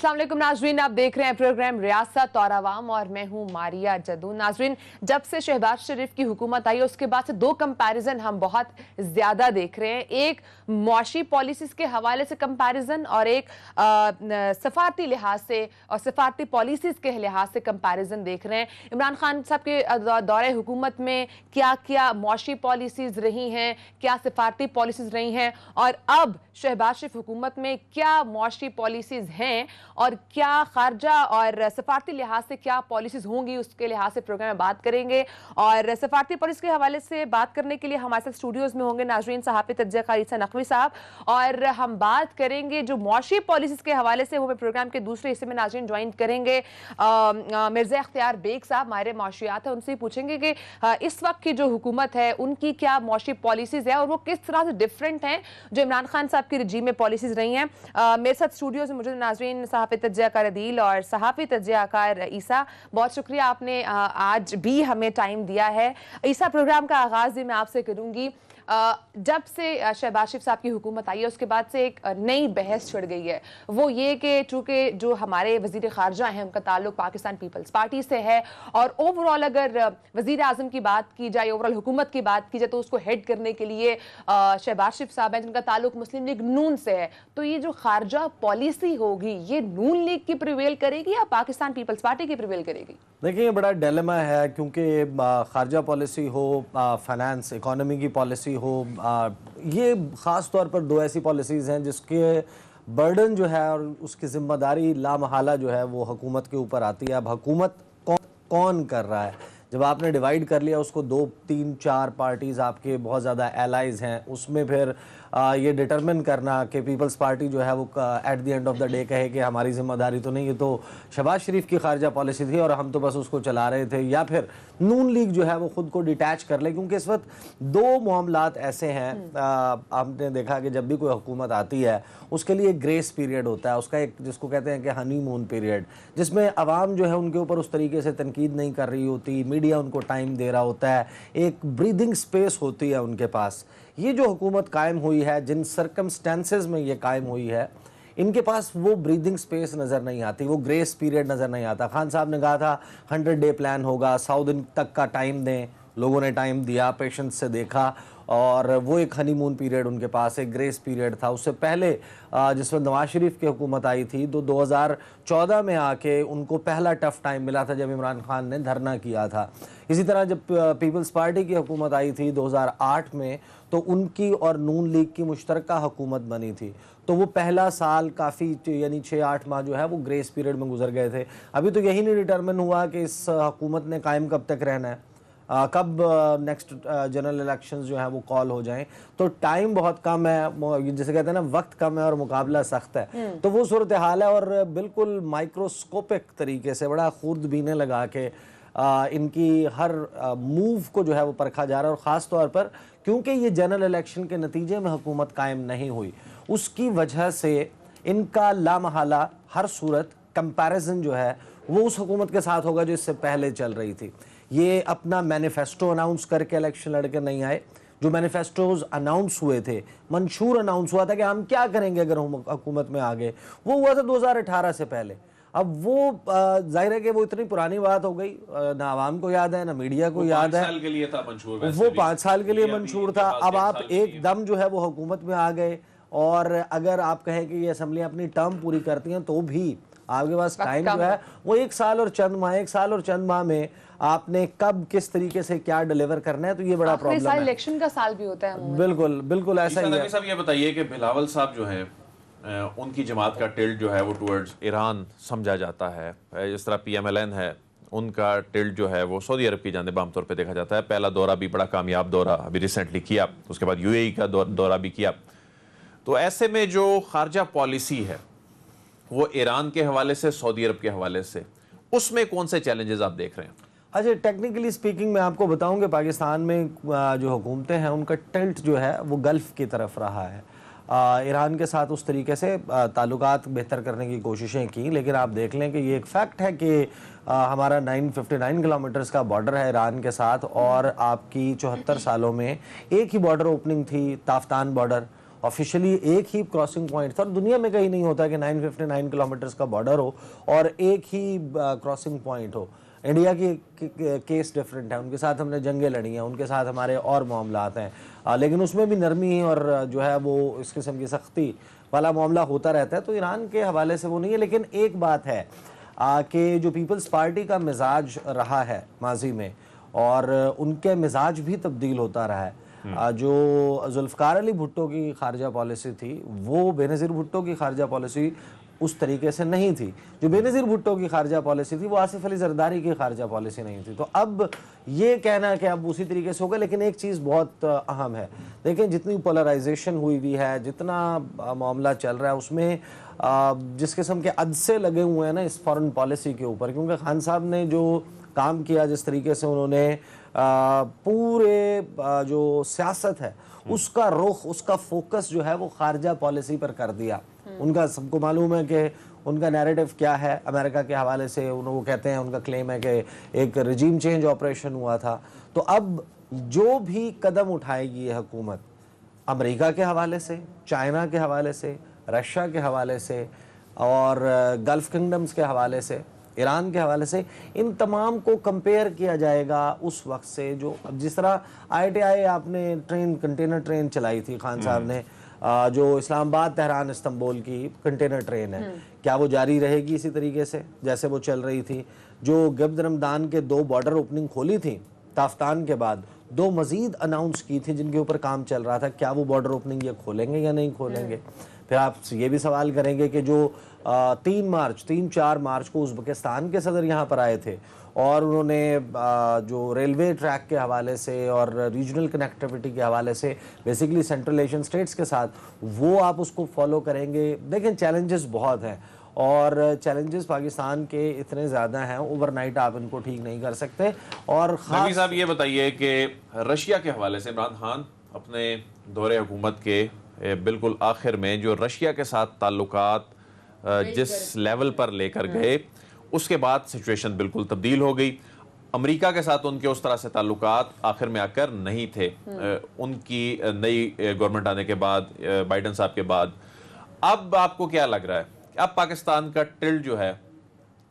अस्सलाम वालेकुम नाजरीन, आप देख रहे हैं प्रोग्राम रियासत और आवाम और मैं हूं मारिया जदू। नाजरीन, जब से शहबाज शरीफ की हुकूमत आई उसके बाद से दो कंपैरिजन हम बहुत ज़्यादा देख रहे हैं। एक मुआशी पॉलिसीज़ के हवाले से कंपैरिजन और एक सफारती लिहाज से और सफारती पॉलिसीज़ के लिहाज से कंपैरिजन देख रहे हैं। इमरान खान साहब के दौरे हुकूमत में क्या क्या मुआशी पॉलिसीज़ रही हैं, क्या सफारती पॉलिसीज़ रही हैं और अब शहबाज शरीफ हुकूमत में क्या मुआशी पॉलिसीज़ हैं और क्या खारजा और सफारती लिहाज से क्या पॉलिसीज होंगी, उसके लिहाज से प्रोग्राम में बात करेंगे। और सफारती पॉलिसी के हवाले से बात करने के लिए हमारे साथ स्टूडियोज में होंगे नाजरीन सहाफ़ी तज्ज़िया ईसा नकवी साहब, और हम बात करेंगे जो मुआशी पॉलिसीज के हवाले से वो प्रोग्राम के दूसरे हिस्से में नाजरीन ज्वाइन करेंगे मिर्ज़ा इख्तियार बेग साहब, माहिर मुआशियात है, उनसे पूछेंगे कि इस वक्त की जो हुकूमत है उनकी क्या मुआशी पॉलिसीज है और वो किस तरह से डिफरेंट हैं जो इमरान खान साहब की रजीम में पॉलिसीज रही हैं। मेरे साथ स्टूडियो में मुझे नाजरीन सहाफ़ी तज्ज़ियाकार अदील और सहाफ़ी तज्ज़ियाकार ईसा, बहुत शुक्रिया आपने आज भी हमें टाइम दिया है। ईसा, प्रोग्राम का आगाज़ भी मैं आपसे करूँगी। जब से शहबाज शरीफ साहब की हुकूमत आई है उसके बाद से एक नई बहस छिड़ गई है, वो ये कि चूँकि जो हमारे वज़ीर ख़ारजा हैं उनका ताल्लुक पाकिस्तान पीपल्स पार्टी से है और ओवरऑल अगर वज़ीर आज़म की बात की जाए, ओवरऑल हुकूमत की बात की जाए, तो उसको हेड करने के लिए शहबाज शरीफ साहब हैं जिनका ताल्लुक मुस्लिम लीग नून से है। तो ये जो खारजा पॉलिसी होगी ये नून लीग की प्रिवेल करेगी या पाकिस्तान पीपल्स पार्टी की प्रिवेल करेगी? देखिए, ये बड़ा डिलेमा है क्योंकि खारजा पॉलिसी हो, फाइनेंस इकोनॉमी की पॉलिसी हो, ये ख़ास तौर पर दो ऐसी पॉलिसीज़ हैं जिसके बर्डन जो है और उसकी ज़िम्मेदारी लामहला जो है वो हुकूमत के ऊपर आती है। अब हुकूमत कौन कर रहा है? जब आपने डिवाइड कर लिया उसको 2, 3, 4 पार्टीज़ आपके बहुत ज़्यादा एलाइज़ हैं, उसमें फिर ये डिटरमिन करना कि पीपल्स पार्टी जो है वो at the end of the day कहे कि हमारी ज़िम्मेदारी तो नहीं, ये तो शहबाज शरीफ की खारजा पॉलिसी थी और हम तो बस उसको चला रहे थे, या फिर नून लीग जो है वो ख़ुद को डिटैच कर ले। क्योंकि इस वक्त दो मामलात ऐसे हैं, आपने देखा कि जब भी कोई हुकूमत आती है उसके लिए ग्रेस पीरियड होता है, उसका एक जिसको कहते हैं कि हनीमून पीरियड, जिसमें अवाम जो है उनके ऊपर उस तरीके से तनकीद नहीं कर रही होती, मीडिया उनको टाइम दे रहा होता है, एक ब्रीदिंग स्पेस होती है उनके पास। ये जो हुकूमत कायम हुई है, जिन सर्कमस्टेंसेस में ये कायम हुई है, इनके पास वो ब्रीदिंग स्पेस नज़र नहीं आती, वो ग्रेस पीरियड नज़र नहीं आता। खान साहब ने कहा था 100 डे प्लान होगा, 100 दिन तक का टाइम दें, लोगों ने टाइम दिया, पेशेंस से देखा और वो एक हनीमून पीरियड उनके पास एक ग्रेस पीरियड था। उससे पहले जिसमें नवाज शरीफ की हुकूमत आई थी तो 2014 में आके उनको पहला टफ टाइम मिला था जब इमरान खान ने धरना किया था। इसी तरह जब पीपल्स पार्टी की हुकूमत आई थी 2008 में तो उनकी और नून लीग की मुश्तरका हुकूमत बनी थी, तो वो पहला साल काफ़ी यानी 6-8 माह जो है वो ग्रेस पीरियड में गुजर गए थे। अभी तो यही नहीं डिटरमिन हुआ कि इस हुकूमत ने कायम कब तक रहना है, कब नेक्स्ट जनरल इलेक्शंस जो हैं वो कॉल हो जाएं, तो टाइम बहुत कम है, जिसे कहते हैं ना वक्त कम है और मुकाबला सख्त है। तो वो सूरत हाल है और बिल्कुल माइक्रोस्कोपिक तरीके से बड़ा खूर्दबीनें लगा के इनकी हर मूव को जो है वो परखा जा रहा है। और ख़ास तौर पर क्योंकि ये जनरल इलेक्शन के नतीजे में हुकूमत कायम नहीं हुई, उसकी वजह से इनका लामहला हर सूरत कंपैरिजन जो है वो उस हुकूमत के साथ होगा जो इससे पहले चल रही थी। ये अपना मैनिफेस्टो अनाउंस करके इलेक्शन लड़के नहीं आए। जो मैनिफेस्टोज अनाउंस हुए थे, मंशूर अनाउंस हुआ था कि हम क्या करेंगे अगर हम हुकूमत में आ गए, वो हुआ था 2018 से पहले। अब वो जाहिर है कि वो इतनी पुरानी बात हो गई, ना आवाम को याद है ना मीडिया को याद है। 5 साल के लिए था मंशूर, वो 5 साल के लिए मंशूर था। अब आप एकदम जो है वो हुकूमत में आ गए और अगर आप कहें कि ये असम्बली अपनी टर्म पूरी करती हैं तो भी आपके पास टाइम जो है वो 1 साल और चंद माह, 1 साल और चंद माह में आपने कब किस तरीके से क्या डिलीवर करना है, तो ये बड़ा प्रॉब्लम है। इलेक्शन का साल भी होता है। बिल्कुल बिल्कुल ऐसा ही है। साहब ये बताइए कि बिलावल साहब जो है उनकी जमात का टिल्ट जो है वो टुवर्ड्स ईरान समझा जाता है, जिस तरह PMLN है उनका टिल्ट जो है वो सऊदी अरब की जानिब आमतौर पे देखा जाता है। पहला दौरा भी बड़ा कामयाब दौरा अभी रिसेंटली किया, उसके बाद UAE का दौरा भी किया। तो ऐसे में जो खारजा पॉलिसी है वो ईरान के हवाले से, सऊदी अरब के हवाले से, उसमें कौन से चैलेंजेस आप देख रहे हैं? अच्छा, टेक्निकली स्पीकिंग मैं आपको बताऊं कि पाकिस्तान में जो हुकूमतें हैं उनका टिल्ट जो है वो गल्फ़ की तरफ रहा है। ईरान के साथ उस तरीके से ताल्लुकात बेहतर करने की कोशिशें की, लेकिन आप देख लें कि ये एक फैक्ट है कि हमारा 959 किलोमीटर्स का बॉर्डर है ईरान के साथ और आपकी 74 सालों में एक ही बॉर्डर ओपनिंग थी, ताफ्तान बॉर्डर, ऑफिशियली एक ही क्रॉसिंग पॉइंट था, और दुनिया में कहीं नहीं होता कि 959 किलोमीटर्स का बॉर्डर हो और एक ही क्रॉसिंग पॉइंट हो। इंडिया की केस डिफरेंट है, उनके साथ हमने जंगें लड़ी हैं, उनके साथ हमारे और मामलात हैं, लेकिन उसमें भी नरमी और जो है वो इस किस्म की सख्ती वाला मामला होता रहता है। तो ईरान के हवाले से वो नहीं है। लेकिन एक बात है कि जो पीपल्स पार्टी का मिजाज रहा है माजी में, और उनके मिजाज भी तब्दील होता रहा है। जो जुल्फ़िकार अली भुट्टो की खारजा पॉलिसी थी, वो बेनज़ीर भुट्टो की खारजा पॉलिसी उस तरीके से नहीं थी। जो बेनज़ीर भुट्टो की खारजा पॉलिसी थी वो आसिफ अली जरदारी की खारजा पॉलिसी नहीं थी। तो अब ये कहना कि अब उसी तरीके से होगा, लेकिन एक चीज़ बहुत अहम है, देखें जितनी पोलराइजेशन हुई हुई है, जितना मामला चल रहा है, उसमें जिस किस्म के अदसे लगे हुए हैं ना इस फॉरेन पॉलिसी के ऊपर, क्योंकि खान साहब ने जो काम किया, जिस तरीके से उन्होंने पूरे जो सियासत है उसका रुख, उसका फोकस जो है वो खारजा पॉलिसी पर कर दिया। उनका सबको मालूम है कि उनका नैरेटिव क्या है अमेरिका के हवाले से। वो कहते हैं, उनका क्लेम है कि एक रिजीम चेंज ऑपरेशन हुआ था। तो अब जो भी कदम उठाएगी ये हुकूमत अमेरिका के हवाले से, चाइना के हवाले से, रशिया के हवाले से और गल्फ किंगडम्स के हवाले से, ईरान के हवाले से, इन तमाम को कंपेयर किया जाएगा उस वक्त से। जो अब जिस तरह ITI आपने ट्रेन, कंटेनर ट्रेन चलाई थी खान साहब ने, जो इस्लामाबाद तेहरान इस्तांबुल की कंटेनर ट्रेन है, क्या वो जारी रहेगी इसी तरीके से जैसे वो चल रही थी? जो गिब्द रमदान के 2 बॉर्डर ओपनिंग खोली थी ताफ्तान के बाद, 2 मजीद अनाउंस की थी जिनके ऊपर काम चल रहा था, क्या वो बॉर्डर ओपनिंग ये खोलेंगे या नहीं खोलेंगे? फिर आप ये भी सवाल करेंगे कि जो 3-4 मार्च को उज़्बेकिस्तान के सदर यहाँ पर आए थे और उन्होंने जो रेलवे ट्रैक के हवाले से और रीजनल कनेक्टिविटी के हवाले से बेसिकली सेंट्रल एशियन स्टेट्स के साथ, वो आप उसको फॉलो करेंगे? देखें चैलेंजेस बहुत हैं, और चैलेंजेस पाकिस्तान के इतने ज़्यादा हैं, ओवरनाइट आप इनको ठीक नहीं कर सकते। और नकवी साहब ये बताइए कि रशिया के हवाले से इमरान खान अपने दौरे हुकूमत के बिल्कुल आखिर में जो रशिया के साथ ताल्लुकात जिस लेवल पर लेकर गए, उसके बाद सिचुएशन बिल्कुल तब्दील हो गई। अमेरिका के साथ उनके उस तरह से ताल्लुकात आखिर में आकर नहीं थे उनकी नई गवर्नमेंट आने के बाद, बाइडन साहब के बाद। अब आपको क्या लग रहा है, अब पाकिस्तान का टिल्ट जो है,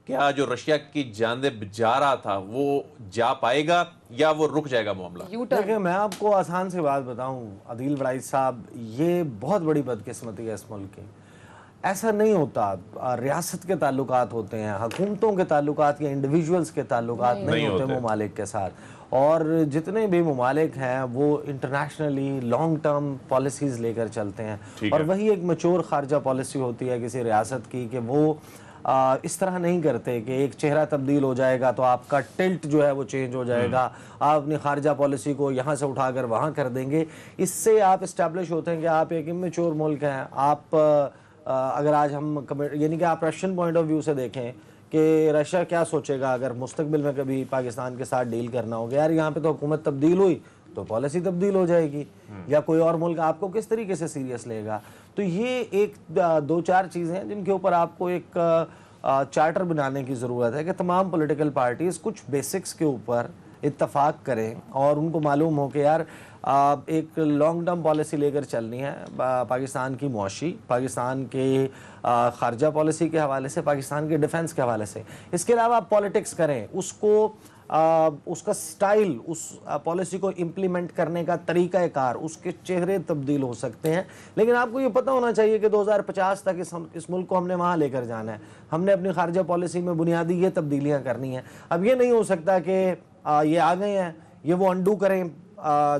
क्या जो रशिया की जानिब जा रहा था वो जा पाएगा या वो रुक जाएगा मामला? देखिए मैं आपको आसान सी बात बताऊं अदील वड़ाइच साहब, ये बहुत बड़ी बदकिस्मती है इस मुल्क की। ऐसा नहीं होता। रियासत के ताल्लुकात होते हैं, हुकूमतों के ताल्लुकात या इंडिविजुअल्स के ताल्लुकात नहीं होते ममालिक के साथ। और जितने भी ममालिक हैं वो इंटरनेशनली लॉन्ग टर्म पॉलिसीज़ लेकर चलते हैं, और वही एक मैच्योर खारजा पॉलिसी होती है किसी रियासत की कि वो इस तरह नहीं करते कि एक चेहरा तब्दील हो जाएगा तो आपका टिल्ट जो है वो चेंज हो जाएगा, आप अपनी खारजा पॉलिसी को यहाँ से उठाकर वहाँ कर देंगे। इससे आप इस्टेब्लिश होते हैं कि आप एक इमेच्योर मुल्क हैं। आप अगर आज हम यानी कि आप रशियन पॉइंट ऑफ व्यू से देखें कि रशिया क्या सोचेगा अगर मुस्तकबिल में कभी पाकिस्तान के साथ डील करना होगा, यार यहाँ पे तो हुकूमत तब्दील हुई तो पॉलिसी तब्दील हो जाएगी, या कोई और मुल्क आपको किस तरीके से सीरियस लेगा? तो ये एक 2-4 चीज़ें हैं जिनके ऊपर आपको एक चार्टर बनाने की ज़रूरत है कि तमाम पॉलिटिकल पार्टीज़ कुछ बेसिक्स के ऊपर इत्तफाक करें और उनको मालूम हो कि यार एक लॉन्ग टर्म पॉलिसी लेकर चलनी है पाकिस्तान की मुआशी, पाकिस्तान के खारजा पॉलिसी के हवाले से, पाकिस्तान के डिफेंस के हवाले से। इसके अलावा आप पॉलिटिक्स करें, उसको उसका स्टाइल, उस पॉलिसी को इम्प्लीमेंट करने का तरीक़ाकार, उसके चेहरे तब्दील हो सकते हैं। लेकिन आपको ये पता होना चाहिए कि 2050 तक इस मुल्क को हमने वहाँ लेकर जाना है, हमने अपनी खारजा पॉलिसी में बुनियादी ये तब्दीलियाँ करनी हैं। अब ये नहीं हो सकता कि ये आ गए हैं, ये वो अंडू करें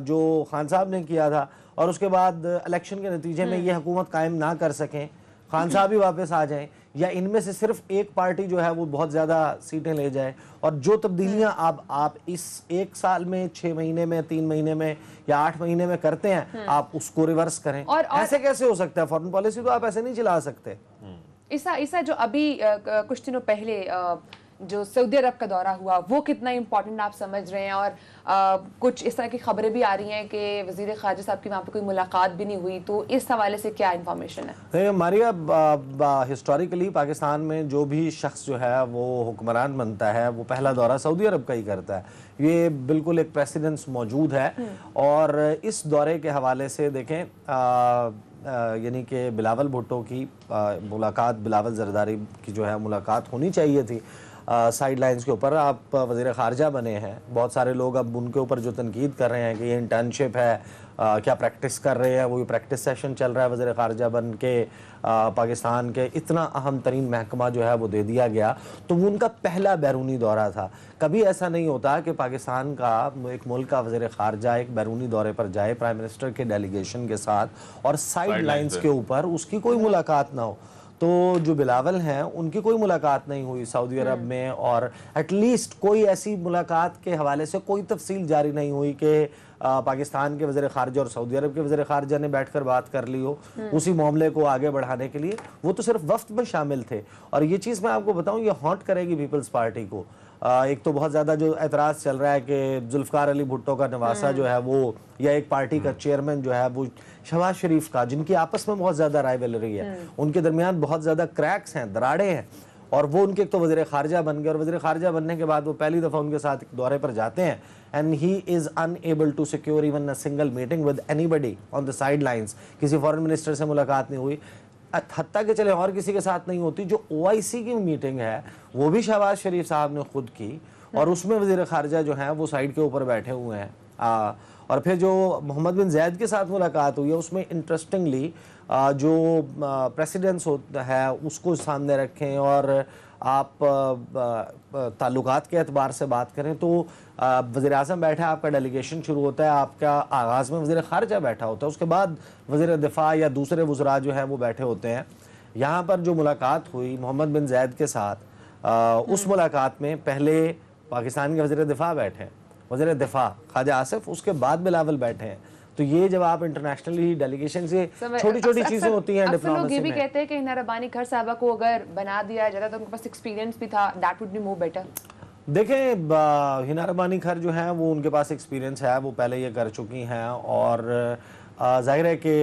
जो खान साहब ने किया था, और उसके बाद इलेक्शन के नतीजे में ये हुकूमत कायम ना कर सकें, खान साहब ही वापस आ जाएं, या इनमें से सिर्फ एक पार्टी जो है वो बहुत ज़्यादा सीटें ले जाए। और जो तब्दीलियां आप इस 1 साल में, 6 महीने में, 3 महीने में या 8 महीने में करते हैं, आप उसको रिवर्स करें। और ऐसे कैसे हो सकता है? फॉरेन पॉलिसी तो आप ऐसे नहीं चला सकते। ईसा जो अभी कुछ दिनों पहले जो सऊदी अरब का दौरा हुआ वो कितना इंपॉर्टेंट आप समझ रहे हैं, और कुछ इस तरह की खबरें भी आ रही हैं कि वज़ीर ख़ारजा साहब की वहाँ पे कोई मुलाकात भी नहीं हुई, तो इस हवाले से क्या इंफॉर्मेशन है? मारिया, हिस्टोरिकली पाकिस्तान में जो भी शख्स जो है वो हुक्मरान बनता है वो पहला दौरा सऊदी अरब का ही करता है। ये बिल्कुल एक प्रेसिडेंस मौजूद है। और इस दौरे के हवाले से देखें, यानी कि बिलावल भुट्टो की मुलाकात, बिलावल ज़रदारी की जो है मुलाकात होनी चाहिए थी साइड लाइन्स के ऊपर। आप वज़ीर ख़ारजा बने हैं, बहुत सारे लोग अब उनके ऊपर जो तनकीद कर रहे हैं कि ये इंटर्नशिप है, क्या प्रैक्टिस कर रहे हैं, वो प्रैक्टिस सेशन चल रहा है वज़ीर ख़ारजा बन के पाकिस्तान के, इतना अहम तरीन महकमा जो है वो दे दिया गया, तो वो उनका पहला बैरूनी दौरा था। कभी ऐसा नहीं होता कि पाकिस्तान का एक मुल्क का वज़ीर ख़ारजा एक बैरूनी दौरे पर जाए प्राइम मिनिस्टर के डेलीगेशन के साथ और साइड लाइन्स के ऊपर उसकी कोई मुलाकात ना हो। तो जो बिलावल हैं उनकी कोई मुलाकात नहीं हुई सऊदी अरब में, और एटलीस्ट कोई ऐसी मुलाकात के हवाले से कोई तफसील जारी नहीं हुई कि पाकिस्तान के वज़ीर ख़ारजा और सऊदी अरब के वज़ीर ख़ारजा ने बैठकर बात कर ली हो उसी मामले को आगे बढ़ाने के लिए। वो तो सिर्फ वफ्द में शामिल थे। और ये चीज़ मैं आपको बताऊं, ये हॉन्ट करेगी पीपल्स पार्टी को। एक तो बहुत ज़्यादा जो एतराज़ चल रहा है कि जुल्फ़कार अली भुट्टो का नवासा जो है वो, या एक पार्टी का चेयरमैन जो है वो शहबाज शरीफ का, जिनकी आपस में बहुत ज़्यादा राइवलरी है, उनके दरमियान बहुत ज़्यादा क्रैक्स हैं, दराड़े हैं, और वो उनके एक तो वज़ीर ख़ारजा बन गए, और वज़ीर ख़ारजा बनने के बाद वो पहली दफ़ा उनके साथ दौरे पर जाते हैं and he is unable to secure even a single meeting with anybody on the sidelines. किसी फॉरेन मिनिस्टर से मुलाकात नहीं हुई, हत्ता के चले और किसी के साथ नहीं होती। जो OIC की मीटिंग है वो भी शहबाज शरीफ साहब ने खुद की, और उसमें वज़ीर ख़ारजा जो है वो साइड के ऊपर बैठे हुए हैं। और फिर जो मोहम्मद बिन ज़ैद के साथ मुलाकात हुई है उसमें इंटरेस्टिंगली जो प्रेसिडेंस होता है उसको सामने रखें, और आप ताल्लुकात के एतबार से बात करें तो वज़ीर आज़म बैठा है, आपका डेलीगेशन शुरू होता है, आपका आगाज़ में वज़ीर ख़ारजा बैठा होता है, उसके बाद वज़ीर दिफ़ा या दूसरे वज़रा जो हैं वो बैठे होते हैं। यहाँ पर जो मुलाकात हुई मोहम्मद बिन ज़ैद के साथ, उस मुलाकात में पहले पाकिस्तान के वज़ीर दिफ़ा बैठे हैं, वज़ीर दिफ़ा ख्वाजा आसिफ, उसके बाद बिलावल बैठे हैं। तो ये जब आप इंटरनेशनली डेलीगेशन से छोटी छोटी चीज़ें होती हैं डिप्लोमेसी में। ये भी कहते हैं कि हिना रब्बानी खर साहबा को अगर बना दिया जाता तो उनके पास एक्सपीरियंस भी था, that would be more better. देखें, हिना रब्बानी खर जो है वो उनके पास एक्सपीरियंस है, वो पहले ये कर चुकी हैं, और जाहिर है कि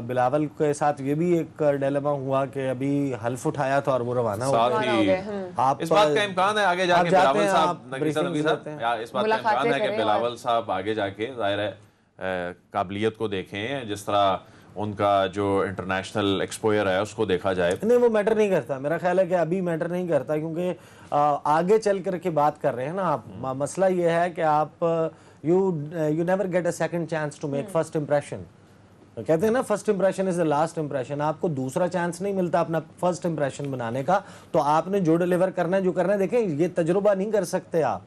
बिलावल के साथ ये भी एक डिलेमा हुआ कि अभी हल्फ उठाया था और वो रवाना हो गए। आप इस बात का इम्कान है आगे जाके बिलावल साहब, नगीसा नबी साहब, इस बात का इम्कान है कि बिलावल साहब आगे जाके जाहिर है काबिलियत को देखें, जिस तरह उनका जो इंटरनेशनल एक्सपोजर है उसको देखा जाए। नहीं, वो मैटर नहीं करता, मेरा ख्याल है कि अभी मैटर नहीं करता, क्योंकि आगे चल कर के बात कर रहे हैं ना आप। मसला ये है कि आप you never get a second chance to make first impression. कहते हैं ना, first impression is the last impression. आपको दूसरा चांस नहीं मिलता अपना फर्स्ट इंप्रेशन बनाने का, तो आपने जो डिलीवर करना है, जो करना है, देखें ये तजुर्बा नहीं कर सकते आप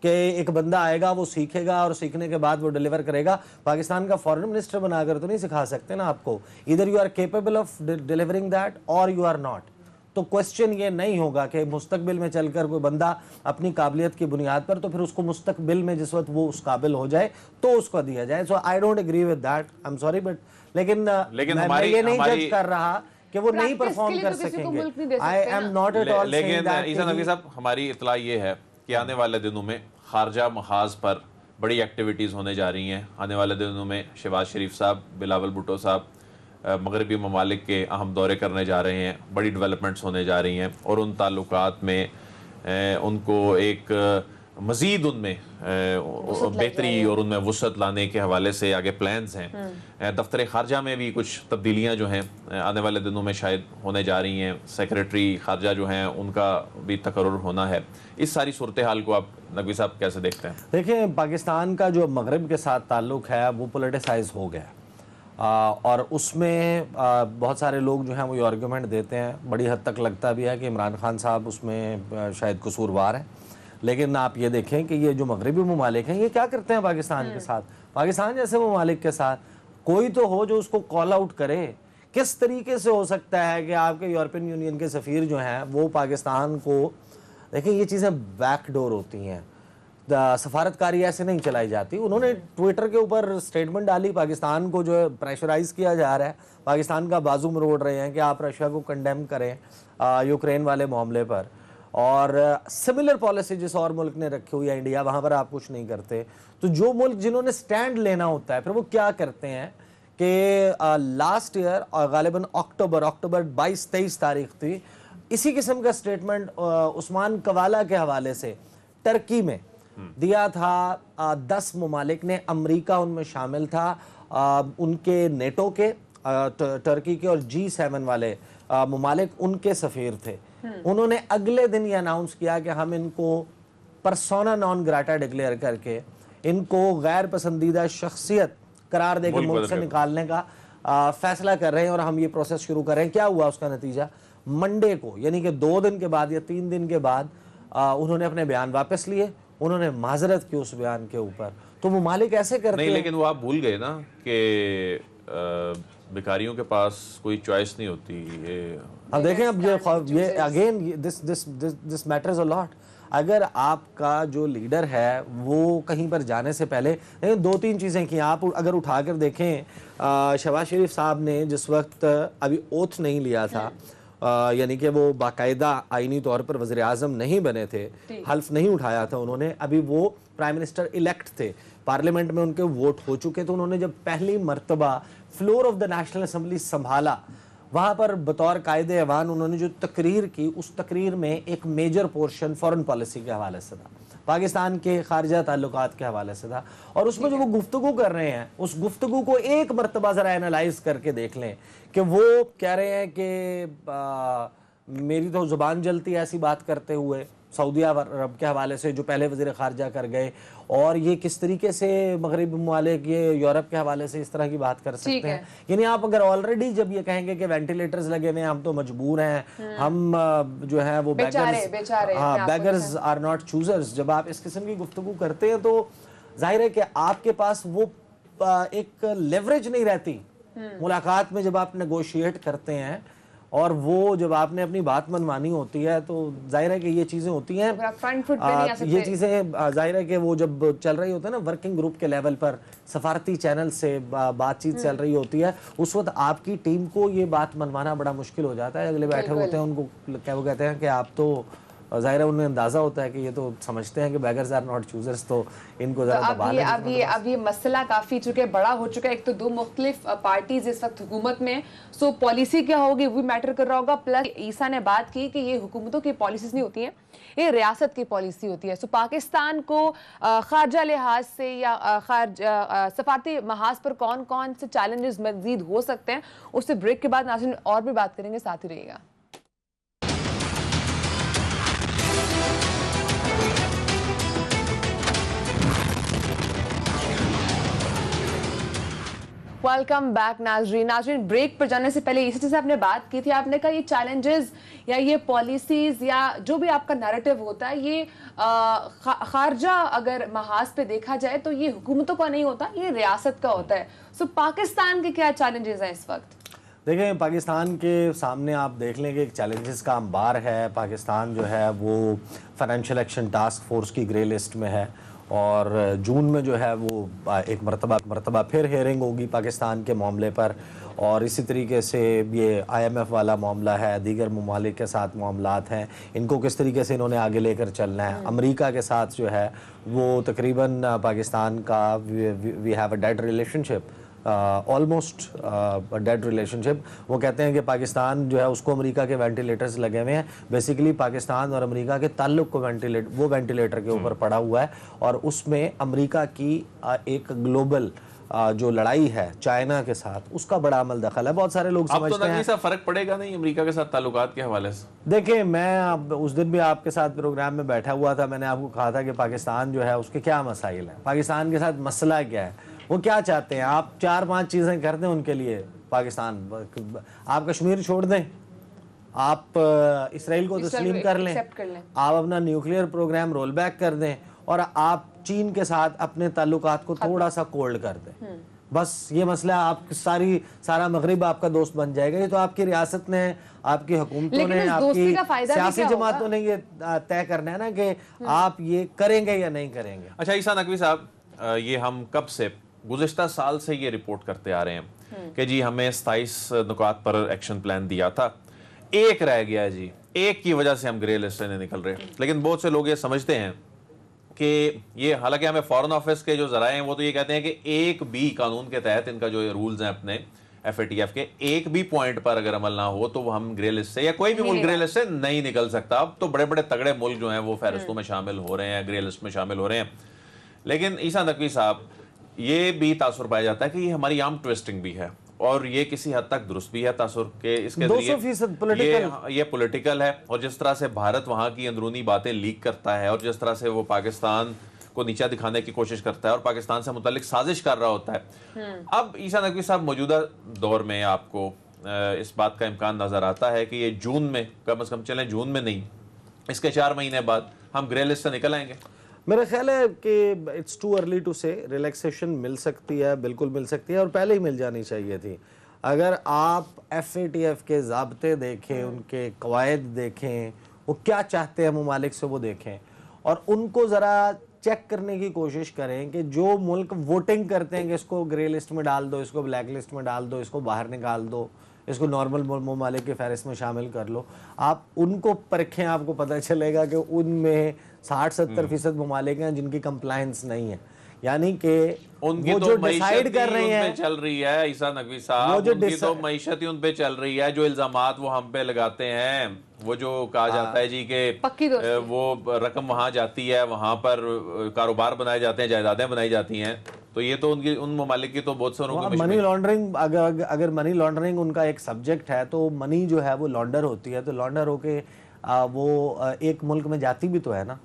कि एक बंदा आएगा वो सीखेगा और सीखने के बाद वो डिलीवर करेगा। पाकिस्तान का फॉरेन मिनिस्टर बनाकर तो नहीं सिखा सकते ना आपको। इधर you are capable of delivering that और यू आर नॉट। तो क्वेश्चन ये नहीं होगा कि मुस्तकबिल में चलकर कोई बंदा अपनी काबिलियत की बुनियाद पर, तो फिर उसको मुस्तकबिल में जिस वक्त वो उस काबिल हो जाए तो उसको दिया जाए। So I don't agree with that, I am sorry, but लेकिन मैं ये नहीं जज कर रहा कि वो नहीं परफॉर्म कर सकेंगे। I am not at all saying that. ईसा नबी साहब, हमारी इत्तला ये है कि आने वाले दिनों में खारजा महाज पर बड़ी एक्टिविटीज़ होने जा रही हैं। आने वाले दिनों में शहबाज शरीफ साहब, बिलावल भुट्टो साहब मगरबी ममालिक के अहम दौरे करने जा रहे हैं, बड़ी डेवलपमेंट्स होने जा रही हैं, और उन ताल्लुकात में उनको एक मज़ीद उनमें बेहतरी और उनमें वुसअत लाने के हवाले से आगे प्लान्स हैं। दफ्तर खारजा में भी कुछ तब्दीलियाँ जो हैं आने वाले दिनों में शायद होने जा रही हैं। सेक्रेटरी खारजा जो हैं उनका भी तकर्रुर होना है। इस सारी सूरत हाल को आप नकवी साहब कैसे देखते हैं? देखिए, पाकिस्तान का जो मगरब के साथ ताल्लुक़ है वो पोलिटिसाइज हो गया, और उसमें बहुत सारे लोग जो हैं वो ये आर्गूमेंट देते हैं, बड़ी हद तक लगता भी है कि इमरान खान साहब उसमें शायद कसूरवार हैं। लेकिन आप ये देखें कि ये जो मगरबी ममालिक हैं ये क्या करते हैं पाकिस्तान के साथ, पाकिस्तान जैसे ममालिक के साथ। कोई तो हो जो उसको कॉल आउट करे। किस तरीके से हो सकता है कि आपके यूरोपियन यूनियन के सफ़ीर जो हैं वो पाकिस्तान को, देखिए ये चीज़ें बैकडोर होती हैं, सफारतकारी ऐसे नहीं चलाई जाती। उन्होंने ट्विटर के ऊपर स्टेटमेंट डाली, पाकिस्तान को जो है प्रेशराइज़ किया जा रहा है, पाकिस्तान का बाजू मरोड़ रहे हैं कि आप रशिया को कंडेम करें यूक्रेन वाले मामले पर। اور سملر پالیسی جس اور ملک نے رکھی ہوئی ہے انڈیا, وہاں پر آپ کچھ نہیں کرتے. تو جو ملک جنہوں نے سٹینڈ لینا ہوتا ہے پھر وہ کیا کرتے ہیں کہ لاسٹ ایئر غالباً اکتوبر 22-23 تاریخ تھی, اسی قسم کا سٹیٹمنٹ عثمان کوالا کے حوالے سے ٹرکی میں دیا تھا. 10 ممالک نے, امریکہ ان میں شامل تھا, ان کے نیٹو کے, ٹرکی کے اور G7 والے ممالک ان کے سفیر تھے. انہوں نے اگلے دن یہ اناؤنس کیا کہ ہم ان کو پرسونا نان گراٹا ڈکلیئر کر کے ان کو غیر پسندیدہ شخصیت قرار دے کے ملک سے نکالنے کا فیصلہ کر رہے ہیں اور ہم یہ پروسیس شروع کر رہے ہیں. کیا ہوا اس کا نتیجہ؟ منڈے کو, یعنی کہ 2 دن کے بعد یا 3 دن کے بعد انہوں نے اپنے بیان واپس لیے, انہوں نے معذرت کی اس بیان کے اوپر. تو ممالک ایسے کرتے ہیں. نہیں, لیکن وہ آپ بھول گئے نا کہ بیکاریوں کے پاس کوئی چوائس نہیں ہوتی. اب دیکھیں, اب یہ اگین دس میٹرز اے لاٹ. اگر آپ کا جو لیڈر ہے وہ کہیں پر جانے سے پہلے 2-3 چیزیں کی. آپ اگر اٹھا کر دیکھیں, شہباز شریف صاحب نے جس وقت ابھی اوتھ نہیں لیا تھا, یعنی کہ وہ باقاعدہ آئینی طور پر وزیر اعظم نہیں بنے تھے, حلف نہیں اٹھایا تھا انہوں نے, ابھی وہ پرائم منسٹر الیکٹ تھے, پارلیمنٹ میں ان کے ووٹ ہو چکے. تو انہوں نے جب پہلی مرتبہ floor of the national assembly سنبھالا, وہاں پر بطور قائد ایوان انہوں نے جو تقریر کی, اس تقریر میں ایک میجر پورشن فورن پالیسی کے حوالے سے تھا, پاکستان کے خارجہ تعلقات کے حوالے سے تھا. اور اس میں جو وہ گفتگو کر رہے ہیں, اس گفتگو کو ایک مرتبہ ذرا اینالائز کر کے دیکھ لیں کہ وہ کہہ رہے ہیں کہ میری تو زبان جلتی ہے ایسی بات کرتے ہوئے سعودی عرب کے حوالے سے جو پہلے وزیر خارجہ کر گئے, اور یہ کس طریقے سے مغربی ممالک یہ یورپ کے حوالے سے اس طرح کی بات کر سکتے ہیں. یعنی آپ اگر آلریڈی جب یہ کہیں گے کہ وینٹیلیٹرز لگے ہوئے ہیں, ہم تو مجبور ہیں, ہم جو ہے وہ بیگرز آر ناٹ چوزرز, جب آپ اس قسم کی گفتگو کرتے ہیں تو ظاہر ہے کہ آپ کے پاس وہ ایک لیوریج نہیں رہتی ملاقات میں جب آپ نیگوشیٹ کرتے ہیں, اور وہ جب آپ نے اپنی بات منوانی ہوتی ہے تو ظاہر ہے کہ یہ چیزیں ہوتی ہیں. یہ چیزیں ظاہر ہے کہ وہ جب چل رہی ہوتی ہے نا ورکنگ گروپ کے لیول پر, سفارتی چینل سے بات چیت چل رہی ہوتی ہے, اس وقت آپ کی ٹیم کو یہ بات منوانا بڑا مشکل ہو جاتا ہے. اگلے بیٹھے ہوتے ہیں ان کو کیا وہ کہتے ہیں کہ آپ تو, ظاہر ہے انہیں اندازہ ہوتا ہے کہ یہ تو سمجھتے ہیں کہ بیگرز آر ناٹ چوزرز, تو ان کو ذرا دبا لیں. اب یہ مسئلہ کافی چونکہ بڑا ہو چکا ہے, ایک تو 2 مختلف پارٹیز اس وقت حکومت میں, سو پالیسی کیا ہوگی وہ میٹر کر رہا ہوگا. پلس عیسیٰ نے بات کی کہ یہ حکومتوں کی پالیسیز نہیں ہوتی ہیں, یہ ریاست کی پالیسی ہوتی ہے. سو پاکستان کو خارجہ لحاظ سے یا سفارتی محاذ پر کون کون سے چیلنجز مزید ہو سکتے ہیں, اس سے بریک کے بعد ناظرین اور بھی بات کریں گے, ساتھ ہی رہیے گا. ویلکم بیک ناظرین. بریک پر جانے سے پہلے اسی چیز سے آپ نے بات کی تھی, آپ نے کہا یہ چیلنجز یا یہ پالیسیز یا جو بھی آپ کا نیریٹو ہوتا ہے, یہ خارجہ اگر محاذ پہ دیکھا جائے تو یہ حکومتوں کا نہیں ہوتا, یہ ریاست کا ہوتا ہے. سو پاکستان کے کیا چیلنجز ہیں اس وقت؟ دیکھیں, پاکستان کے سامنے آپ دیکھ لیں کہ ایک چیلنجز کا انبار ہے. پاکستان جو ہے وہ فائنینشیل ایکشن ٹاسک فورس کی گرے لسٹ میں ہے, اور جون میں جو ہے وہ ایک مرتبہ پھر ہیئرنگ ہوگی پاکستان کے معاملے پر. اور اسی طریقے سے یہ IMF والا معاملہ ہے, دیگر ممالک کے ساتھ معاملات ہیں, ان کو کس طریقے سے انہوں نے آگے لے کر چلنا ہے. امریکہ کے ساتھ جو ہے وہ تقریباً پاکستان کا we have a dead relationship, almost dead relationship. وہ کہتے ہیں کہ پاکستان جو ہے اس کو امریکہ کے وینٹیلیٹرز لگے ہوئے ہیں. بیسیکلی پاکستان اور امریکہ کے تعلق کو وینٹیلیٹر کے اوپر پڑا ہوا ہے, اور اس میں امریکہ کی ایک گلوبل جو لڑائی ہے چائنا کے ساتھ, اس کا بڑا عمل دخل ہے. بہت سارے لوگ سمجھتے ہیں فرق پڑے گا نہیں امریکہ کے ساتھ تعلقات کے حوالے سے. دیکھیں, میں اس دن بھی آپ کے ساتھ پروگرام میں بیٹھا ہوا تھا, میں نے آپ کو کہا تھا کہ پاکستان جو ہے اس کے کیا مسائل ہیں, پاکستان کے ساتھ مسئلہ کیا ہے, وہ کیا چاہتے ہیں. آپ 4-5 چیزیں کر دیں ان کے لیے. پاکستان, آپ کشمیر چھوڑ دیں, آپ اسرائیل کو تسلیم کر لیں, آپ اپنا نیوکلیئر پروگرام رول بیک کر دیں, اور آپ چین کے ساتھ اپنے تعلقات کو تھوڑا سا کولڈ کر دیں. بس یہ مسئلہ آپ سارا مغرب آپ کا دوست بن جائے گا. یہ تو آپ کی ریاست نے, آپ کی حکومتوں نے, آپ کی سیاسی جماعتوں نے یہ طے کرنا ہے نا کہ آپ یہ کریں گے یا نہیں کریں گے. اچھا عیسیٰ نقوی صاحب, یہ ہم کب سے, گزشتہ سال سے یہ رپورٹ کرتے آ رہے ہیں کہ جی ہمیں 27 نکات پر ایکشن پلان دیا تھا, ایک رہ گیا جی, ایک کی وجہ سے ہم گرے لسٹ سے نہیں نکل رہے، لیکن بہت سے لوگ یہ سمجھتے ہیں کہ یہ، حالانکہ ہمیں فارن آفس کے جو ذرائع ہیں وہ تو یہ کہتے ہیں کہ ایک بھی قانون کے تحت ان کا جو رولز ہیں اپنے FATF کے، ایک بھی پوائنٹ پر اگر عمل نہ ہو تو وہ ہم گرے لسٹ سے، یا کوئی بھی ملک گرے لسٹ سے نہیں نکل سکتا. اب تو بڑے بڑے تگڑے ملک جو ہیں وہ فہرستوں میں شامل ہو رہے ہیں، گرے لسٹ میں شامل ہو رہے ہیں. لیکن عیسیٰ نقوی صاحب، یہ بھی تاثر پایا جاتا ہے کہ یہ ہماری عام ٹویسٹنگ بھی ہے، اور یہ کسی حد تک درست بھی ہے تاثر، کہ اس کے ذریعے یہ پولیٹیکل ہے. اور جس طرح سے بھارت وہاں کی اندرونی باتیں لیک کرتا ہے، اور جس طرح سے وہ پاکستان کو نیچا دکھانے کی کوشش کرتا ہے اور پاکستان سے متعلق سازش کر رہا ہوتا ہے. اب عیسیٰ نقوی صاحب، موجودہ دور میں آپ کو اس بات کا امکان نظر آتا ہے کہ یہ جون میں، کم از کم چلیں جون میں نہیں، اس کے 4 مہینے بعد ہم گرے لسٹ سے نکل آئیں گے؟ میرا خیال ہے کہ اٹس ٹو ارلی ٹو سے، ریلیکسیشن مل سکتی ہے، بالکل مل سکتی ہے، اور پہلے ہی مل جانی چاہیے تھی. اگر آپ FATF کے ضابطے دیکھیں، ان کے قواعد دیکھیں، وہ کیا چاہتے ہیں ممالک سے وہ دیکھیں، اور ان کو ذرا چیک کرنے کی کوشش کریں کہ جو ملک ووٹنگ کرتے ہیں کہ اس کو گرے لسٹ میں ڈال دو، اس کو بلیک لسٹ میں ڈال دو، اس کو باہر نکال دو، اس کو نارمل ممالک کے فہرست میں شامل کر لو، آپ ان کو پرکھیں. آپ کو پتہ چلے گا کہ ان میں 60-70% ممالک ہیں جن کی کمپلائنس نہیں ہے. یعنی کہ ان کی وہ تو جو ڈیسائیڈ کر رہے ہیں، چل رہی ہے عیسیٰ نقوی صاحب، ان کی تو معیشت ہی ان پہ چل رہی ہے. جو الزامات وہ ہم پہ لگاتے ہیں، وہ جو کہا جاتا ہے جی کہ وہ رقم وہاں جاتی ہے، وہاں پر کاروبار بنائے جاتے ہیں، جائیدادیں بنائی جاتی ہیں، تو یہ تو ان ممالک کی تو بہت ساروں کی منی لانڈرنگ، اگر منی لانڈرنگ ان کا ایک سبجیکٹ ہے تو منی جو ہے وہ لانڈر ہوتی ہے، تو لانڈر ہو کے وہ ایک ملک میں جاتی بھی تو ہے نا،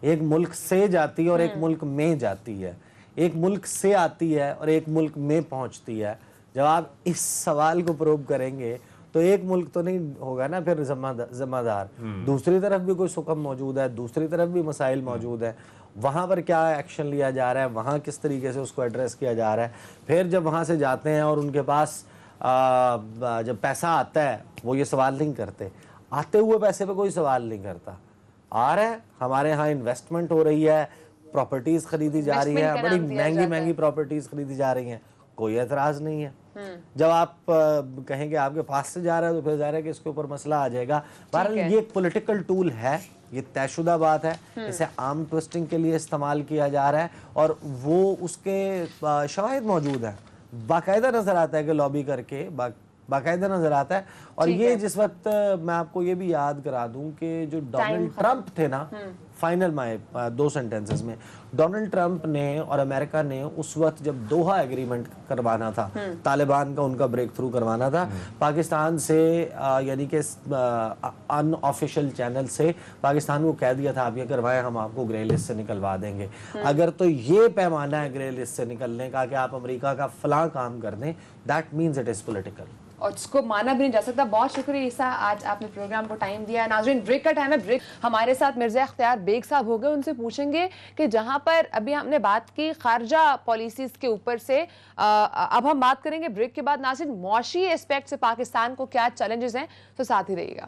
ایک ملک سے جاتی ہے اور ایک ملک میں جاتی ہے، ایک ملک سے آتی ہے اور ایک ملک میں پہنچتی ہے. جب آپ اس سوال کو پروب کریں گے تو ایک ملک تو نہیں ہوگا نا پھر ذمہ دار، دوسری طرف بھی کوئی سکم موجود ہے، دوسری طرف بھی مسائل موجود ہیں، وہاں پر کیا ایکشن لیا جا رہا ہے، وہاں کس طریقے سے اس کو ایڈریس کیا جا رہا ہے. پھر جب وہاں سے جاتے ہیں اور ان کے پاس جب پیسہ آتا ہے، وہ یہ سوال نہیں کرتے، آتے ہوئے پیسے پہ کوئی سوال نہیں کرتا. آ رہا ہے، ہمارے ہاں انویسٹمنٹ ہو رہی ہے، پراپرٹیز خریدی جا رہی ہیں، بڑی مہنگی پراپرٹیز خریدی جا رہی ہیں، کوئی اعتراض نہیں ہے. جب آپ کہیں گے آپ کے پاس سے جا رہا ہے تو پھر ظاہر ہے کہ اس کے اوپر مسئلہ آ جائے گا. بہرحال یہ ایک پولیٹیکل ٹول ہے، یہ طے شدہ بات ہے، اسے عام ٹوسٹنگ کے لیے استعمال کیا جا رہا ہے، اور وہ اس کے شواہد موجود ہیں، باقاعدہ نظر آتا ہے کہ لابی کر کے باقاعدہ نظر آتا ہے. اور یہ جس وقت میں آپ کو یہ بھی یاد کرا دوں کہ جو ڈونلڈ ٹرمپ تھے نا، فائنل میں 2 سینٹنسز میں، ڈونلڈ ٹرمپ نے اور امریکہ نے اس وقت جب دوحہ ایگریمنٹ کروانا تھا، طالبان کا ان کا بریک تھرو کروانا تھا، پاکستان سے یعنی کہ ان آفیشیل چینل سے پاکستان کو کہہ دیا تھا آپ یہ کروائیں، ہم آپ کو گرے لسٹ سے نکلوا دیں گے. اگر تو یہ پیمانہ ہے گرے لسٹ سے نکلنے کا کہ آپ امریکہ کا فلاں کام کر دیں، that means it is political, اور اس کو مانا بھی نہیں جا سکتا. بہت شکریہ عیسیٰ، آج آپ نے پروگرام کو ٹائم دیا. ناظرین، بریک کا ٹائم ہے. بریک ہمارے ساتھ مرزا اختیار بیگ صاحب ہو گئے، ان سے پوچھیں گے کہ جہاں پر ابھی ہم نے بات کی خارجہ پالیسیز کے اوپر سے، اب ہم بات کریں گے بریک کے بعد ناظرین معاشی اسپیکٹ سے پاکستان کو کیا چیلنجز ہیں، تو ساتھ ہی رہیے گا.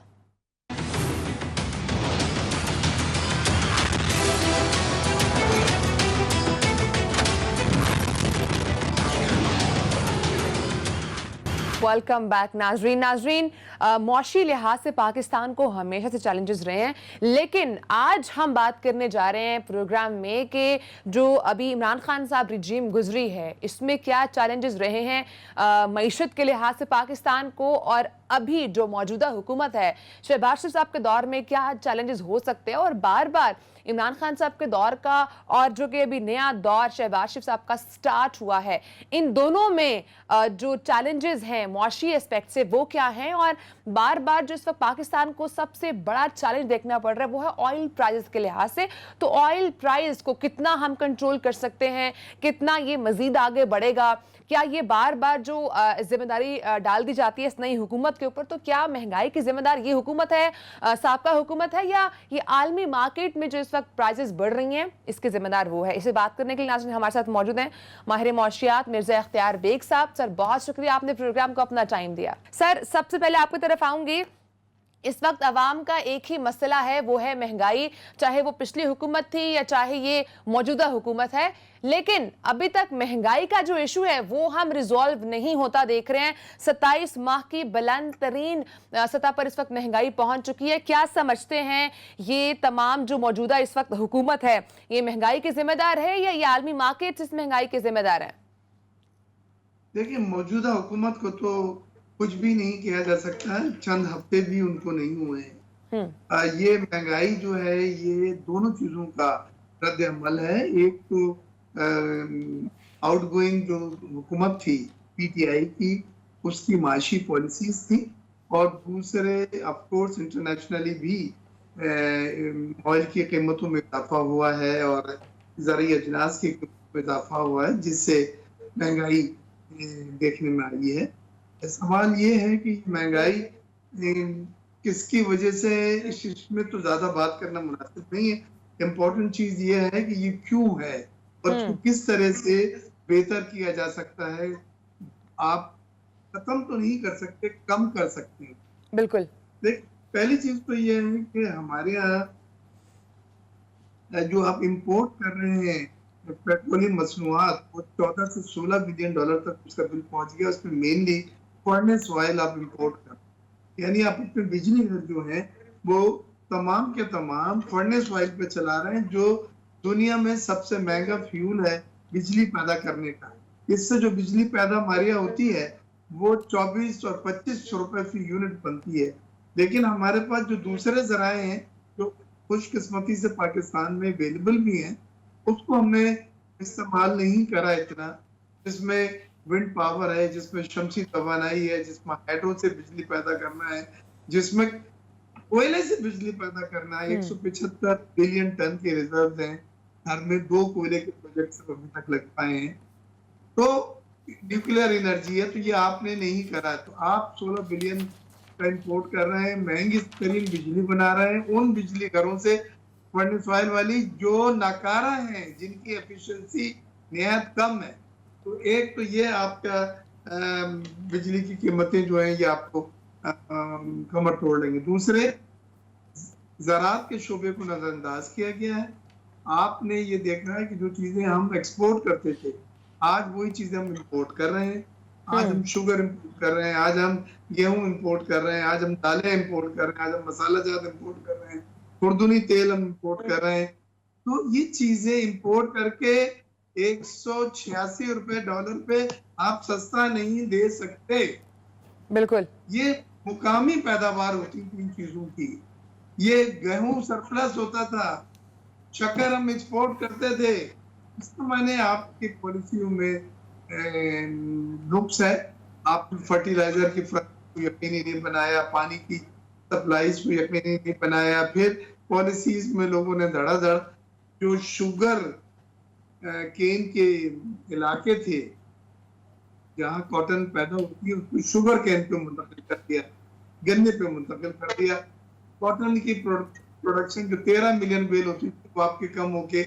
ویلکم بیک ناظرین. معاشی لحاظ سے پاکستان کو ہمیشہ سے چیلنجز رہے ہیں، لیکن آج ہم بات کرنے جا رہے ہیں پروگرام میں کہ جو ابھی عمران خان صاحب رجیم گزری ہے، اس میں کیا چیلنجز رہے ہیں معیشت کے لحاظ سے پاکستان کو، اور ابھی جو موجودہ حکومت ہے شہباز شریف صاحب کے دور میں کیا چیلنجز ہو سکتے ہیں، اور بار بار عمران خان صاحب کے دور کا اور جو کہ ابھی نیا دور شہباز شریف صاحب کا سٹارٹ ہوا ہے، ان دونوں میں جو چیلنجز ہیں معاشی اسپیکٹ سے وہ کیا ہیں، اور بار بار جو اس وقت پاکستان کو سب سے بڑا چیلنج دیکھنا پڑ رہا ہے وہ ہے آئل پرائز کے لحاظ سے. تو آئل پرائز کو کتنا ہم کنٹرول کر سکتے ہیں، کتنا یہ مزید آگے بڑھے گا، کیا یہ بار بار جو ذمہ داری ڈال دی جاتی ہے اس نئی حکومت کے اوپر، تو کیا مہنگائی کی ذمہ دار یہ حکومت ہے، سابقہ حکومت ہے، یا یہ عالمی مارکیٹ میں جو اس وقت پرائزز بڑھ رہی ہیں اس کی ذمہ دار وہ ہے؟ اسے بات کرنے کے لیے ناظرین ہمارے ساتھ موجود ہیں ماہر معاشیات مرزا اختیار بیگ صاحب. سر بہت شکریہ، آپ نے پروگرام کو اپنا ٹائم دیا. سر سب سے پہلے آپ کی طرف آؤں گی. इस वक्त अवाम का एक ही मसला है, वो है महंगाई, चाहे वो पिछली हुकूमत थी या चाहे ये मौजूदा हुकूमत है। लेकिन अभी तक महंगाई का जो इशू है वो हम रिजॉल्व नहीं होता देख रहे हैं। 27 माह की बुलंद तरीन सतह पर इस वक्त महंगाई पहुंच चुकी है। क्या समझते हैं ये तमाम जो मौजूदा इस वक्त हुकूमत है, ये महंगाई के जिम्मेदार है या ये आलमी मार्केट इस महंगाई के जिम्मेदार है? देखिए, मौजूदा हुकूमत को तो कुछ भी नहीं किया जा सकता है, चंद हफ्ते भी उनको नहीं हुए हैं। ये महंगाई जो है ये दोनों चीजों का रद्द अमल है। एक तो आउटगोइंग जो हुकूमत थी पीटीआई की, उसकी माशी पॉलिसीज थी, और दूसरे ऑफ कोर्स इंटरनेशनली भी ऑयल की कीमतों में इजाफा हुआ है और ज़रूरी अजनास की कीमतों में इजाफा हुआ है, जिससे महंगाई देखने में आई है। सवाल ये है कि महंगाई किसकी वजह से, इसमें तो ज्यादा बात करना मुनासिब नहीं है। इम्पोर्टेंट चीज ये है कि ये क्यों है और इसको किस तरह से बेहतर किया जा सकता है। आप खत्म तो नहीं कर सकते, कम कर सकते हैं। बिल्कुल। देख, पहली चीज तो ये है कि हमारे यहाँ जो आप इंपोर्ट कर रहे हैं पेट्रोलियम मसनूआत, वो 14 से 16 बिलियन डॉलर तक उसका बिल पहुंच गया। उसमें मेनली फर्नेस ऑयल आप इंपोर्ट कर, यानी आप अपने बिजली घर जो है वो तमाम के तमाम फर्नेस ऑयल पे चला रहे हैं, जो दुनिया में सबसे महंगा फ्यूल है बिजली पैदा करने का। इससे जो बिजली पैदा हमारे यहाँ होती है वो 24 और 25 रुपए फी यूनिट बनती है। लेकिन हमारे पास जो दूसरे जराए हैं जो खुशकिस्मती से पाकिस्तान में अवेलेबल भी हैं, उसको हमने इस्तेमाल नहीं करा इतना। जिसमें विंड पावर है, जिसमें शमसी तवानाई है, जिसमें हाइड्रो से बिजली पैदा करना है, जिसमें कोयले से बिजली पैदा करना है। 175 बिलियन टन के रिजर्व हैं। हर में 2 कोयले के प्रोजेक्ट अभी तक लग पाए हैं। तो न्यूक्लियर एनर्जी है, तो ये आपने नहीं करा। तो आप 16 बिलियन का इंपोर्ट कर रहे हैं, महंगी तरीन बिजली बना रहे हैं उन बिजली घरों से, फर्नेस ऑयल वाली, जो नाकारा हैं, जिनकी एफिशिएंसी निहायत कम है। तो एक तो ये आपका बिजली की कीमतें जो हैं ये आपको कमर तोड़ लेंगे। दूसरे, ज़राअत के शोबे को नजरअंदाज किया गया है। आपने ये देखना है कि जो चीजें हम एक्सपोर्ट करते थे, आज वही चीजें हम इंपोर्ट कर रहे हैं। आज हम शुगर इंपोर्ट कर रहे हैं, आज हम गेहूं इंपोर्ट कर रहे हैं, आज हम दालें इंपोर्ट कर रहे हैं, आज हम मसाला जात इंपोर्ट कर रहे हैं, खुर्दुनी तेल हम इंपोर्ट कर रहे हैं। तो ये चीजें इंपोर्ट करके 186 रुपए डॉलर पे आप सस्ता नहीं दे सकते। बिल्कुल। ये मुकामी पैदावार होती थी इन चीजों की। ये गेहूं सरप्लस होता था, शक्कर हम एक्सपोर्ट करते थे। इसको मैंने आपकी पॉलिसियों में नुक्स है। आप फर्टिलाइजर की को यकीनी नहीं बनाया, पानी की सप्लाईज को यकीनी नहीं बनाया। फिर पॉलिसीज में लोगों ने धड़ाधड़ जो शुगर केन के इलाके थे जहाँ कॉटन पैदा होती है उसको शुगर केन पे मुंतकिल कर दिया, गन्ने पे मुंतकिल कर दिया। कॉटन की प्रोडक्शन जो 13 मिलियन बेल होती थी वो आपकी कम होके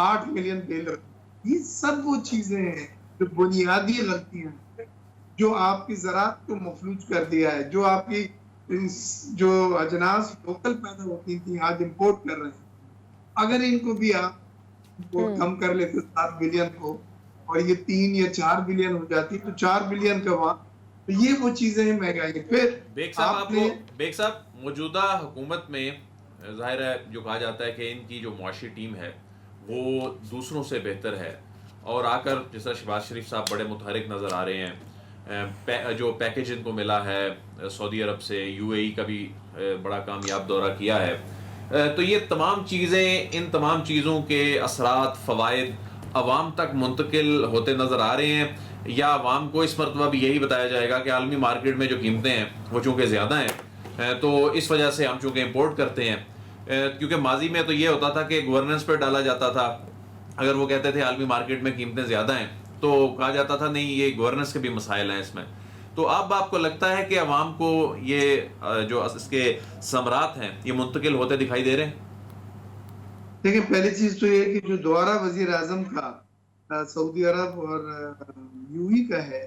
8 मिलियन बेल। ये सब वो चीजें हैं जो बुनियादी गलतियां हैं, जो आपकी ज़राअत को मफलूज कर दिया है, जो आपकी जो अजनास लोकल पैदा होती थी आज इंपोर्ट कर रहे हैं। अगर इनको भी आप कम कर लेते 7 बिलियन को और ये 3 या 4 बिलियन हो जाती तो 4 बिलियन का वहां, तो ये वो चीजें हैं महंगाई। फिर बेग साहब मौजूदा हुकूमत में जाहिर है जो कहा जाता है कि इनकी जो मुआशी टीम है वो दूसरों से बेहतर है, और आकर जिस तरह शहबाज शरीफ साहब बड़े मुतहरिक नज़र आ रहे हैं। जो पैकेज इनको मिला है सऊदी अरब से, यूएई का भी बड़ा कामयाब दौरा किया है। तो ये तमाम चीज़ें, इन तमाम चीज़ों के असरात, फ़वाइद अवाम तक मुंतकिल होते नज़र आ रहे हैं, या अवाम को इस मरतबा भी यही बताया जाएगा कि आलमी मार्केट में जो कीमतें हैं वो चूँकि ज़्यादा हैं तो इस वजह से हम चूँकि इम्पोर्ट करते हैं। क्योंकि माजी में तो ये होता था कि गवर्नेंस पर डाला जाता था। अगर वो कहते थे आलमी मार्केट में कीमतें ज़्यादा हैं तो कहा जाता था नहीं, ये गवर्नेंस के भी मसाइल हैं इसमें। तो अब आपको लगता है कि अवाम को ये जो इसके समरात हैं ये मुंतकिल होते दिखाई दे रहे हैं? देखिए, पहली चीज तो ये कि जो दोबारा वजीर आजम का सऊदी अरब और यूएई का है,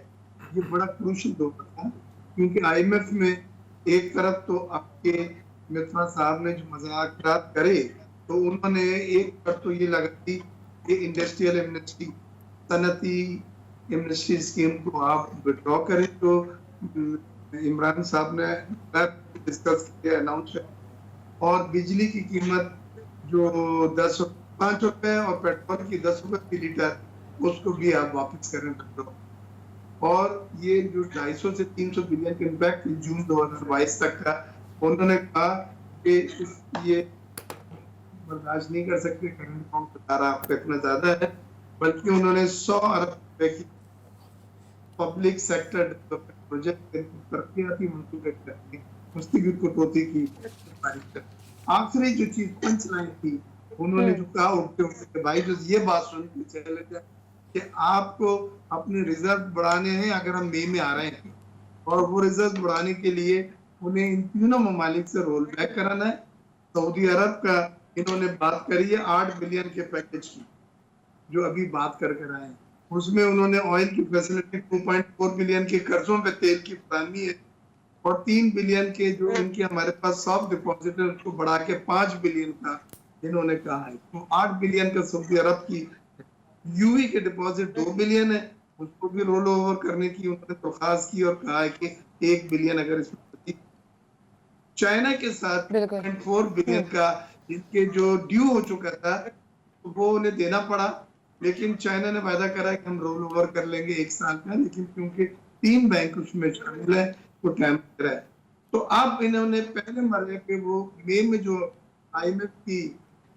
ये बड़ा क्रूशल दौर था, क्योंकि IMF में ایک طرف تو آپ کے مرزا صاحب نے جو مذاکرات کرے تو انہوں نے ایک طرف تو یہ لگا دی کہ انڈسٹریل ایمنسٹی صنعتی ایمنسٹی اسکیم کو آپ وڈرا کریں، تو عمران صاحب نے ڈسکس کیا، اناؤنس کیا، اور بجلی کی قیمت جو 5 روپے اور پیٹرول کی 10 روپے فی لیٹر اس کو بھی آپ واپس کریں، اور یہ جو 250 سے 300 بلین کا امپیکٹ جون 2022 تک کا، انہوں نے کہا کہ یہ برداشت نہیں کر سکتے، کرنٹ اکاؤنٹ بتا رہا آپ کا اتنا زیادہ ہے، بلکہ انہوں نے 100 ارب روپے کی پبلک سیکٹر ڈیولپمنٹ پروجیکٹ ترقیاتی منصوبے کرنے مستقبل کٹوتی کی سفارش کر۔ آخری جو چیز پنچ لائن تھی، انہوں نے جو کہا اٹھتے اٹھتے کہ بھائی جو یہ بات سن کے چلے جائے کہ آپ کو اپنے ریزرو بڑھانے ہیں، اگر ہم مئی میں آ رہے ہیں، اور وہ ریزرو بڑھانے کے لیے انہیں ان تینوں ممالک سے رول بیک کرانا ہے۔ سعودی عرب کا انہوں نے بات کری ہے 8 بلین کے پیکج کی، جو ابھی بات کر کر آئے ہیں، اس میں انہوں نے آئل کی فیسلٹی 2.4 بلین کے قرضوں پہ تیل کی فراہمی ہے، اور 3 بلین کے جو ان کے ہمارے پاس سافٹ ڈپازٹ ہے اس کو بڑھا کے 5 بلین کا انہوں نے کہا ہے، تو 8 بلین کا سعودی عرب کی یو ای کے ڈپازٹ 2 بلین ہے، اس کو بھی رول اوور کرنے کی انہوں نے درخواست کی، اور کہا ہے کہ 1 بلین اگر اس میں چائنا کے ساتھ 4 بلین کا جن کے جو ڈیو ہو چکا تھا وہ انہیں دینا پڑا، لیکن چائنا نے وعدہ کرا کہ ہم رول اوور کر لیں گے 1 سال کا، لیکن کیونکہ 3 بینک اس میں شامل ہے وہ ٹائم لگ رہا ہے۔ تو اب انہوں نے پہلے مرحلے پہ وہ مئی میں جو آئی ایم ایف کی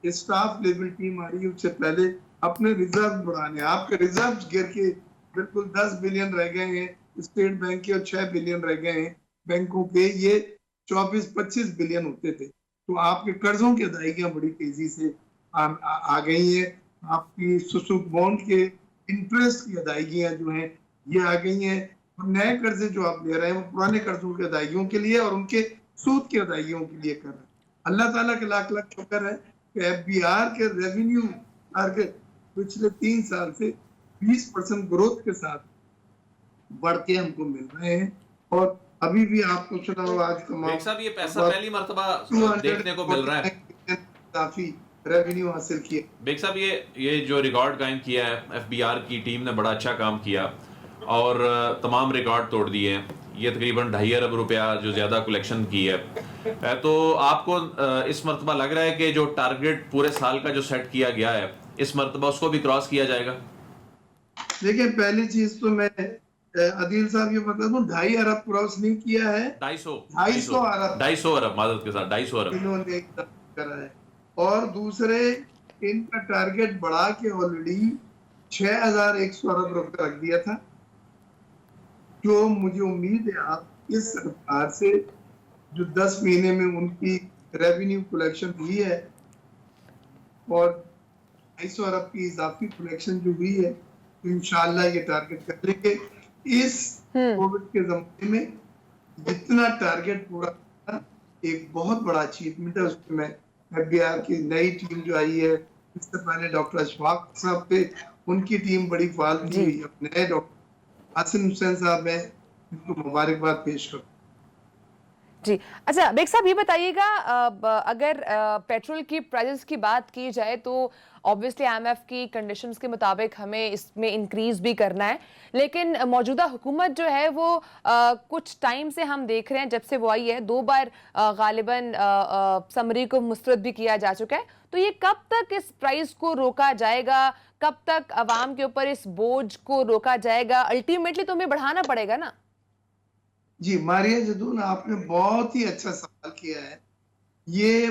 اسٹاف لیول ٹیم آ رہی ہے اس سے پہلے اپنے ریزرو بڑھانے، آپ کے ریزرو گر کے بالکل 10 بلین رہ گئے ہیں اسٹیٹ بینک کے، اور 6 بلین رہ گئے ہیں بینکوں کے، یہ 24-25 بلین ہوتے تھے، تو آپ کے قرضوں کی ادائیگیاں بڑی تیزی سے آ گئی ہیں، آپ کی سسوک بانڈ کے انٹرسٹ کی ادائیگیاں جو ہیں یہ آ گئی ہیں، اور نئے قرضے جو آپ لے رہے ہیں وہ پرانے قرضوں کی ادائیگیوں کے لیے اور ان کے سود کی ادائیگیوں کے لیے کر رہے ہیں۔ اللہ تعالیٰ کے لاکھ لاکھ شکر ہے کہ ایف بی آر کے ریونیو ٹارگٹ پچھلے 3 سال سے 20% گروتھ کے ساتھ بڑھ کے ہم کو مل رہے ہیں، اور ابھی بھی آپ کو سنا ہوا آج بیگ صاحب یہ پیسہ پہلی مرتبہ دیکھنے کو مل رہا ہے، کافی ریونیو حاصل کیا۔ بیگ صاحب یہ جو ریکارڈ قائم کیا ہے ایف بی آر کی ٹیم نے، بڑا اچھا کام کیا اور تمام ریکارڈ توڑ دیے ہیں، یہ تقریباً 2.5 ارب روپیہ جو زیادہ کلیکشن کی ہے، تو آپ کو اس مرتبہ لگ رہا ہے کہ جو ٹارگٹ پورے سال کا جو سیٹ کیا گیا ہے اس مرتبہ اس کو بھی کراس کیا جائے گا؟ دیکھیں پہلی چیز تو میں عدیل صاحب یہ بتا دوں 2.5 ارب کراس نہیں کیا ہے، 250 ارب معذرت کے ساتھ 250 ارب انہوں نے کرا ہے، اور دوسرے ان کا ٹارگٹ بڑھا کے آلریڈی 6100 ارب روپے رکھ دیا تھا، جو مجھے امید ہے آپ اس سرکار سے جو 10 مہینے میں ان کی ریونیو کلیکشن ہوئی ہے اور 250 ارب کی اضافی کلیکشن جو ہوئی ہے تو انشاءاللہ یہ ٹارگٹ کر لیں گے۔ اس کووڈ کے زمانے میں جتنا ٹارگٹ پورا کرنا ایک بہت بڑا اچیومنٹ ہے، اس میں ایف بی آر کی نئی ٹیم جو آئی ہے، اس سے پہلے ڈاکٹر اشفاق صاحب تھے، ان کی ٹیم بڑی فعال تھی، اب نئے ڈاکٹر حسن حسین صاحب ہیں، ان کو مبارکباد پیش کروں۔ جی اچھا بیگ صاحب یہ بتائیے گا، اگر پیٹرول کی پرائزز کی بات کی جائے تو obviously آئی ایم ایف کی کنڈیشنز کے مطابق ہمیں اس میں انکریز بھی کرنا ہے، لیکن موجودہ حکومت جو ہے وہ کچھ ٹائم سے ہم دیکھ رہے ہیں جب سے وہ آئی ہے 2 بار غالباً سمری کو مسترد بھی کیا جا چکا ہے، تو یہ کب تک اس پرائز کو روکا جائے گا، کب تک عوام کے اوپر اس بوجھ کو روکا جائے گا؟ الٹیمیٹلی تو ہمیں بڑھانا پڑے گا نا۔ جی ماریہ جدون آپ نے بہت ہی اچھا سوال کیا ہے، یہ